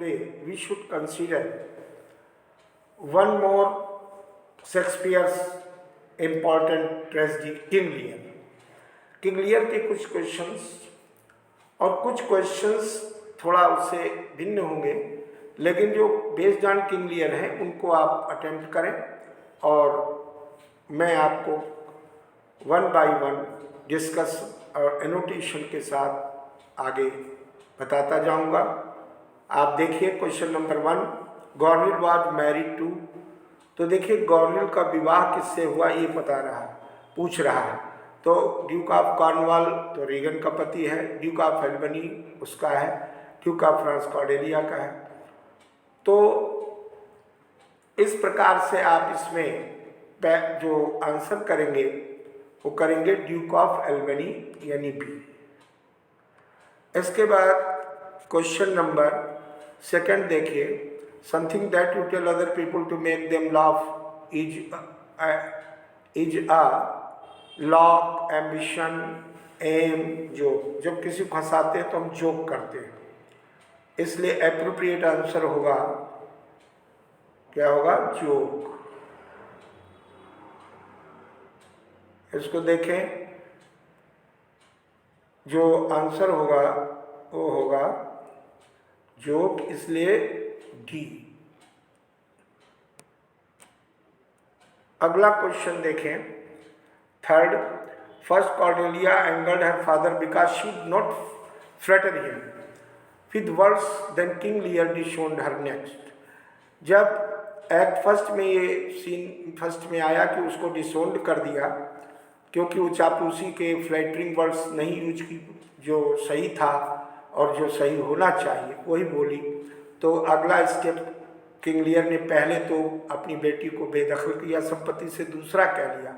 today we should consider one more Shakespeare's important tragedy King Lear. King Lear के कुछ questions और कुछ questions थोड़ा उससे भिन्न होंगे, लेकिन जो बेस्ड ऑन किंग लियर हैं उनको आप अटेम्प्ट करें और मैं आपको वन बाय वन डिस्कस और एनोटेशन के साथ आगे बताता जाऊंगा। आप देखिए question number 1, Goneril was married to. तो देखिए गॉर्निल का विवाह किससे हुआ ये पूछ रहा है। तो ड्यूक ऑफ कॉर्नवाल तो रीगन का पति है, ड्यूक ऑफ एल्बनी उसका है, ड्यूक ऑफ फ्रांस कॉर्डेलिया का है। तो इस प्रकार से आप इसमें जो आंसर करेंगे वो करेंगे ड्यूक ऑफ एल्बनी यानी बी। इसके बाद क्वेश्चन नंबर 2 देखिए, something that you tell other people to make them laugh is a lock, ambition, aim, joke. जब किसी को हंसाते हैं तो हम जोक करते हैं, इसलिए एप्रोप्रिएट आंसर होगा, क्या होगा, जोक। इसको देखें, जो आंसर होगा वो होगा जोक, इसलिए डी। अगला क्वेश्चन देखें, 3rd, first Cordelia angered her father because she did not flatter him with words, then King Lear disowned her next. जब एक्ट फर्स्ट में ये सीन फर्स्ट में आया कि उसको डिसोन्ड कर दिया क्योंकि वो चापलूसी के फ्लैटरिंग वर्ड्स नहीं यूज की, जो सही था और जो सही होना चाहिए वही बोली। तो अगला स्टेप किंग लियर ने पहले तो अपनी बेटी को बेदखल किया, संपत्ति से दूसरा कह लिया।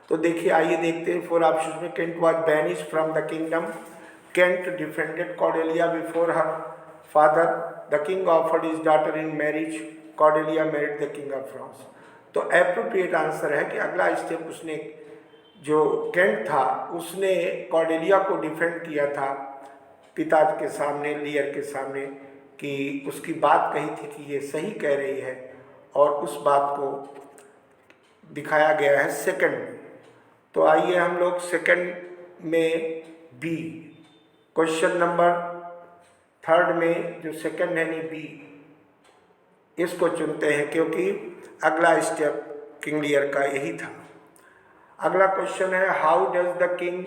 तो देखिए, आइए देखते हैं 4 ऑप्शंस में। Kent was banished from the kingdom, Kent defended Cordelia before her father, the king offered his daughter in marriage, Cordelia married the king of France. तो एप्रोप्रिएट आंसर है कि अगला स्टेप उसने, जो केंट था उसने कॉर्डेलिया को डिफेंड किया था पिता के सामने, लियर के सामने, कि उसकी बात कही थी कि ये सही कह रही है, और उस बात को दिखाया गया है 2nd में। तो आइए हम लोग 2nd में बी, क्वेश्चन नंबर 3rd में जो 2nd है नी बी, इसको चुनते हैं क्योंकि अगला स्टेप किंग लियर का यही था। अगला क्वेश्चन है, how does the king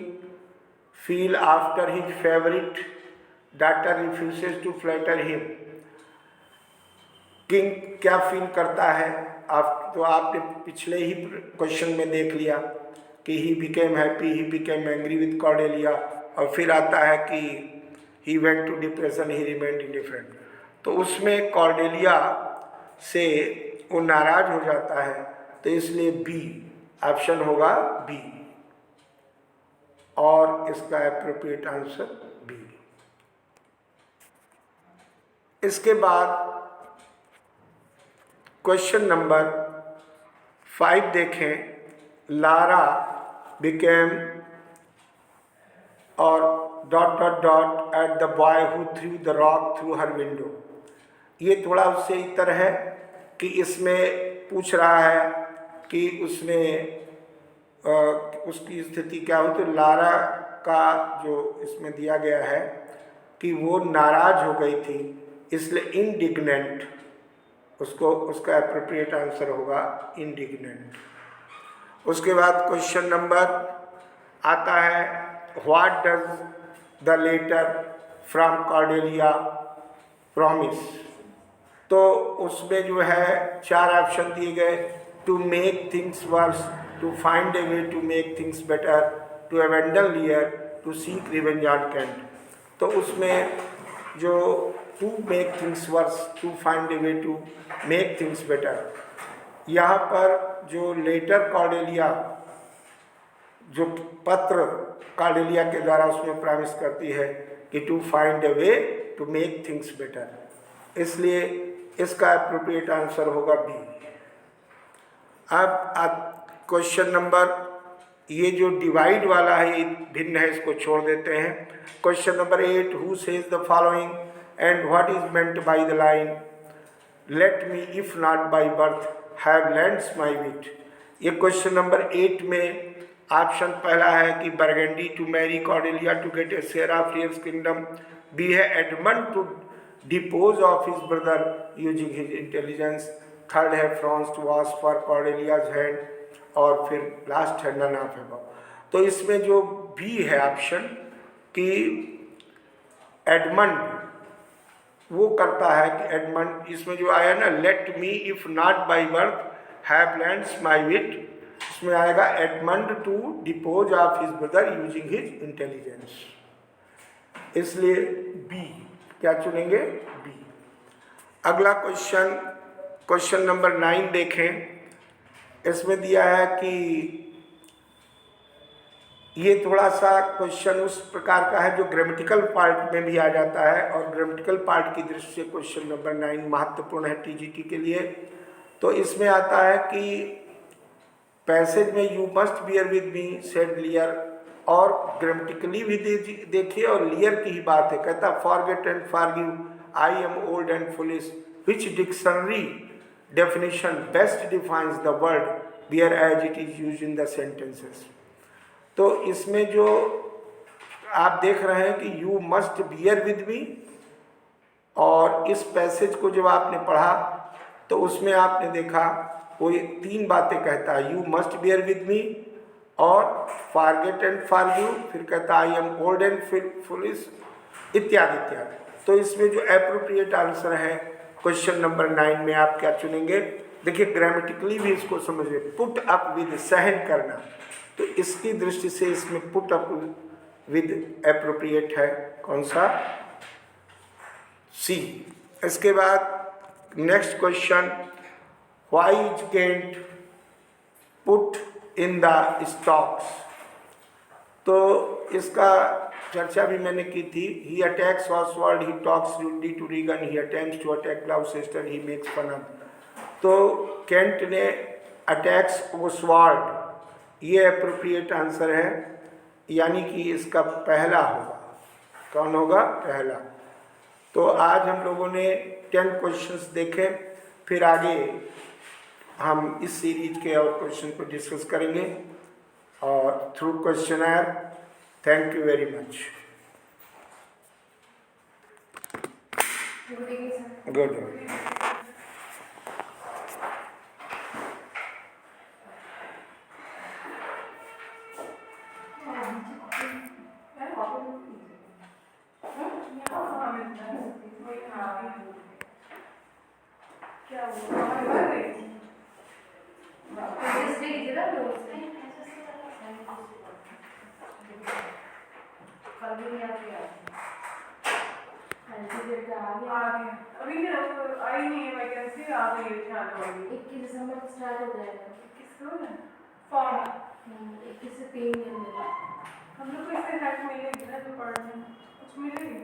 feel after his favourite daughter refuses to flatter him. King क्या फील करता है? तो आपने पिछले ही क्वेश्चन में देख लिया कि he became happy, he became angry with Cordelia, और फिर आता है कि he went to depression, he remained indifferent. तो उसमें कॉर्डेलिया से वो नाराज हो जाता है, तो इसलिए बी ऑप्शन होगा बी, और इसका एप्रोप्रिएट आंसर बी। इसके बाद क्वेश्चन नंबर 5 देखें, लारा बिकेम और dot dot dot at the boy who through the rock through her window. ये थोड़ा उससे इतर है कि इसमें पूछ रहा है कि उसने उसकी स्थिति क्या हुई। तो लारा का जो इसमें दिया गया है कि वो नाराज हो गई थी, इसलिए इंडिग्नेंट, उसका एप्रोप्रिएट आंसर होगा इंडिग्नेंट। उसके बाद क्वेश्चन नंबर आता है, what does the letter from Cordelia promise. तो उसमें जो है 4 ऑप्शन दिए गए, to make things worse, to find a way to make things better, to abandon Lear, to seek revenge on Kent. तो उसमें जो to make things worse, to find a way to make things better, यहाँ पर जो letter Cordelia, जो पत्र Cordelia के द्वारा उसमें प्रॉमिस करती है कि to find a way to make things better, इसलिए इसका एप्रोप्रिएट आंसर होगा बी। अब क्वेश्चन नंबर, ये जो डिवाइड वाला है ये भिन्न है, इसको छोड़ देते हैं। Question number 8, who says the following and what is meant by the line let me if not by birth have lands my wit. ये क्वेश्चन नंबर 8 में ऑप्शन पहला है कि Burgundy to marry Cordelia to get a share of Lear's kingdom, B है Edmund to depose of his brother using his intelligence, third है France to ask for Cordelia's hand, और फिर last है none of above. तो इसमें जो B है option कि एडमंड वो करता है कि एडमंड, इसमें जो आया ना let me if not by birth have lands my wit, इसमें आएगा Edmund to depose of his brother using his intelligence, इसलिए बी। क्या चुनेंगे? बी। अगला क्वेश्चन, क्वेश्चन नंबर 9 देखें। इसमें दिया है कि ये थोड़ा सा क्वेश्चन उस प्रकार का है जो ग्रामेटिकल पार्ट में भी आ जाता है, और ग्रामेटिकल पार्ट की दृष्टि से क्वेश्चन नंबर 9 महत्वपूर्ण है टीजीटी के लिए। तो इसमें आता है कि पैसेज में you must bear with me said लियर, और ग्रामेटिकली भी देखिए और लियर की ही बात है। कहता forget and forgive, I am old and foolish, which dictionary definition best defines the word bear as it is use in the sentences. तो इसमें जो आप देख रहे हैं कि you must bear with me, और इस पैसेज को जब आपने पढ़ा तो उसमें आपने देखा वो 3 बातें कहता है, you must bear with me, और फॉरगेट एंड फॉरगिव, फिर कहता आई एम ओल्ड एंड फुलिश, इत्यादि इत्यादि। तो इसमें जो एप्रोप्रिएट आंसर है क्वेश्चन नंबर 9 में आप क्या चुनेंगे? देखिए ग्रामेटिकली भी इसको समझिए, पुट अप विद, सहन करना, तो इसकी दृष्टि से इसमें पुट अप विद एप्रोप्रिएट है। कौन सा? सी। इसके बाद next question, why is Kent put in the stocks. तो इसका चर्चा भी मैंने की थी। He attacks Oswald, he talks rudely to Regan, he attempts to attack Gloucester, he makes fun of. तो कैंट ने अटैक्स ऑसवाल्ड, ये अप्रोप्रिएट आंसर है, यानी कि इसका पहला होगा। कौन होगा? पहला। तो आज हम लोगों ने 10 क्वेश्चंस देखे, फिर आगे हम इस सीरीज के और क्वेश्चन को डिस्कस करेंगे और through questioner. Thank you very much. Good. अभी आई नहीं है वैकेंसी, आ गई है 21 दिसंबर से स्टार्ट हो जाएगा। 21 फॉर्म 21 से 3 दिन में हम लोग को इससे हेल्प मिलेगी ना, जो पढ़ने कुछ मिलेगी।